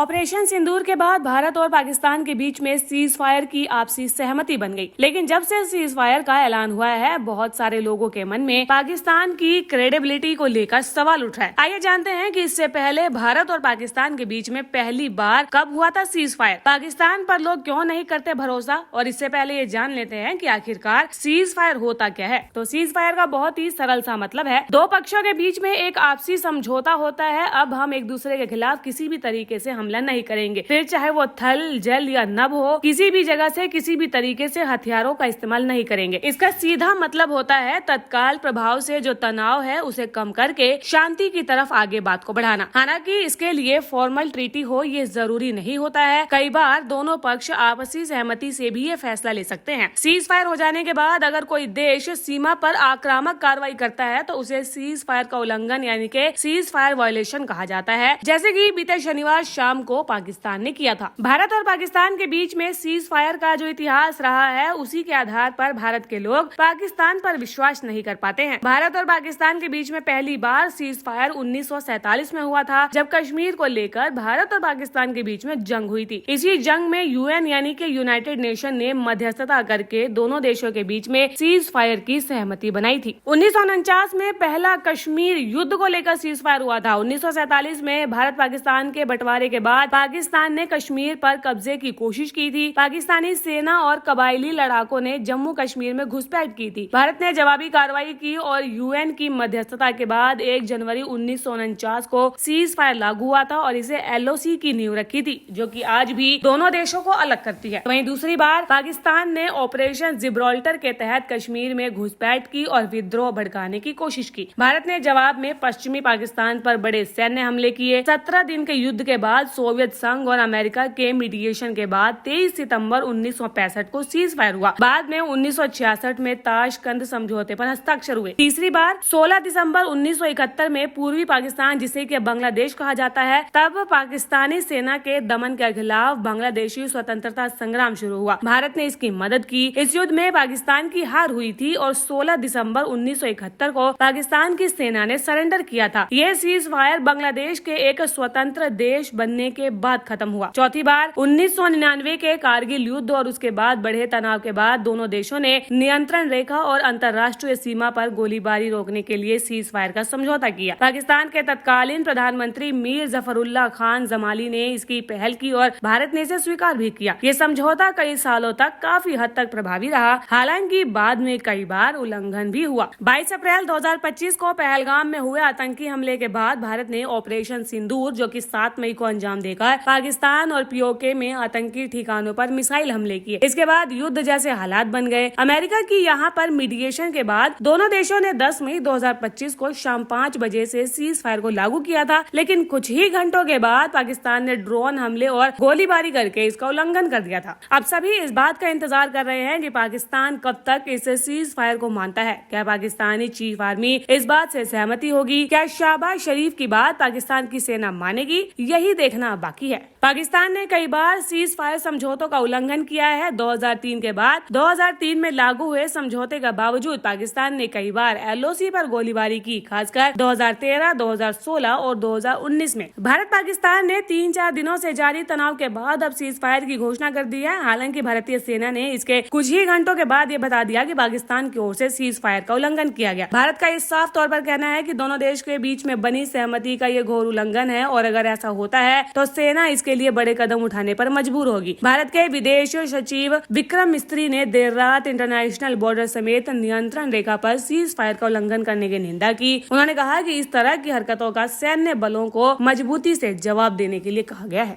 Operation सिंदूर के बाद भारत और पाकिस्तान के बीच में सीज फायर की आपसी सहमति बन गई। लेकिन जब से सीज फायर का ऐलान हुआ है, बहुत सारे लोगों के मन में पाकिस्तान की क्रेडिबिलिटी को लेकर सवाल उठ रहा है। आइए जानते हैं कि इससे पहले भारत और पाकिस्तान के बीच में पहली बार कब हुआ था सीज फायर, पाकिस्तान पर लोग क्यों नहीं करते भरोसा, और इससे पहले ये जान लेते हैं कि आखिरकार सीज फायर होता क्या है। तो सीज फायर का बहुत ही सरल सा मतलब है, दो पक्षों के बीच में एक आपसी समझौता होता है। अब हम एक दूसरे के खिलाफ किसी भी तरीके से हमला नहीं करेंगे, फिर चाहे वो थल, जल या नभ हो, किसी भी जगह से किसी भी तरीके से हथियारों का इस्तेमाल नहीं करेंगे। इसका सीधा मतलब होता है तत्काल प्रभाव से जो तनाव है उसे कम करके शांति की तरफ आगे बात को बढ़ाना। हालांकि इसके लिए फॉर्मल ट्रीटी हो ये जरूरी नहीं होता है। कई बार दोनों पक्ष आपसी सहमति से भी ये फैसला ले सकते हैं। सीज फायर हो जाने के बाद अगर कोई देश सीमा पर आक्रामक कार्रवाई करता है तो उसे सीज फायर का उल्लंघन यानी कि सीज फायर वायलेशन कहा जाता है, जैसे कि बीते शनिवार शाम को पाकिस्तान ने किया था। भारत और पाकिस्तान के बीच में सीज फायर का जो इतिहास रहा है, उसी के आधार पर भारत के लोग पाकिस्तान पर विश्वास नहीं कर पाते हैं। भारत और पाकिस्तान के बीच में पहली बार सीज फायर 1947 में हुआ था, जब कश्मीर को लेकर भारत और पाकिस्तान के बीच में जंग हुई थी। इसी जंग में यूएन यानी कि यूनाइटेड नेशन ने मध्यस्थता करके दोनों देशों के बीच में सीज फायर की सहमति बनाई थी। 1949 में पहला कश्मीर युद्ध को लेकर सीज फायर हुआ था। 1947 में भारत पाकिस्तान के बंटवारे के बाद पाकिस्तान ने कश्मीर पर कब्जे की कोशिश की थी। पाकिस्तानी सेना और कबायली लड़ाकों ने जम्मू कश्मीर में घुसपैठ की थी। भारत ने जवाबी कार्रवाई की और यूएन की मध्यस्थता के बाद 1 जनवरी 1949 को सीज फायर लागू हुआ था और इसे एलओसी की नींव रखी थी, जो कि आज भी दोनों देशों को अलग करती है। वहीं दूसरी बार पाकिस्तान ने ऑपरेशन जिब्राल्टर के तहत कश्मीर में घुसपैठ की और विद्रोह भड़काने की कोशिश की। भारत ने जवाब में पश्चिमी पाकिस्तान पर बड़े सैन्य हमले किए। 17 दिन के युद्ध के बाद सोवियत संघ और अमेरिका के मीडिएशन के बाद 23 सितंबर 1965 को सीज फायर हुआ। बाद में 1966 में ताशकंद समझौते पर हस्ताक्षर हुए। तीसरी बार 16 दिसंबर 1971 में पूर्वी पाकिस्तान, जिसे कि बांग्लादेश कहा जाता है, तब पाकिस्तानी सेना के दमन के खिलाफ बांग्लादेशी स्वतंत्रता संग्राम शुरू हुआ। भारत ने इसकी मदद की। इस युद्ध में पाकिस्तान की हार हुई थी और 16 दिसंबर 1971 को पाकिस्तान की सेना ने सरेंडर किया था। यह सीज फायर बांग्लादेश के एक स्वतंत्र देश बनने के बाद खत्म हुआ। चौथी बार 1999 के कारगिल युद्ध और उसके बाद बढ़े तनाव के बाद दोनों देशों ने नियंत्रण रेखा और अंतर्राष्ट्रीय सीमा पर गोलीबारी रोकने के लिए सीज फायर का समझौता किया। पाकिस्तान के तत्कालीन प्रधानमंत्री मीर जफरुल्लाह खान जमाली ने इसकी पहल की और भारत ने इसे स्वीकार भी किया। ये समझौता कई सालों तक काफी हद तक प्रभावी रहा, हालांकि बाद में कई बार उल्लंघन भी हुआ। 22 अप्रैल 2025 को पहलगाम में हुए आतंकी हमले के बाद भारत ने ऑपरेशन सिंदूर, जो कि 7 मई को अंजाम देकर पाकिस्तान और पीओके में आतंकी ठिकानों पर मिसाइल हमले किए। इसके बाद युद्ध जैसे हालात बन गए। अमेरिका की यहाँ पर मीडिएशन के बाद दोनों देशों ने 10 मई 2025 को शाम 5 बजे से सीज फायर को लागू किया था, लेकिन कुछ ही घंटों के बाद पाकिस्तान ने ड्रोन हमले और गोलीबारी करके इसका उल्लंघन कर दिया था। अब सभी इस बात का इंतजार कर रहे हैं कि पाकिस्तान कब तक इस सीज फायर को मानता है। क्या पाकिस्तानी चीफ आर्मी इस बात से सहमति होगी? क्या शहबाज शरीफ की बात पाकिस्तान की सेना मानेगी? यही देखना बाकी है। पाकिस्तान ने कई बार सीज फायर समझौतों का उल्लंघन किया है। 2003 के बाद 2003 में लागू हुए समझौते के बावजूद पाकिस्तान ने कई बार एलओसी पर गोलीबारी की, खासकर 2013, 2016 और 2019 में। भारत पाकिस्तान ने 3-4 दिनों से जारी तनाव के बाद अब सीज फायर की घोषणा कर दी है। हालांकि भारतीय सेना ने इसके कुछ ही घंटों के बाद ये बता दिया कि पाकिस्तान की ओर से सीज फायर का उल्लंघन किया गया। भारत का इस साफ तौर पर कहना है कि दोनों देश के बीच में बनी सहमति का ये घोर उल्लंघन है और अगर ऐसा होता है तो सेना इसके लिए बड़े कदम उठाने पर मजबूर होगी। भारत के विदेश सचिव विक्रम मिस्त्री ने देर रात इंटरनेशनल बॉर्डर समेत नियंत्रण रेखा पर सीज फायर का उल्लंघन करने की निंदा की। उन्होंने कहा कि इस तरह की हरकतों का सैन्य बलों को मजबूती से जवाब देने के लिए कहा गया है।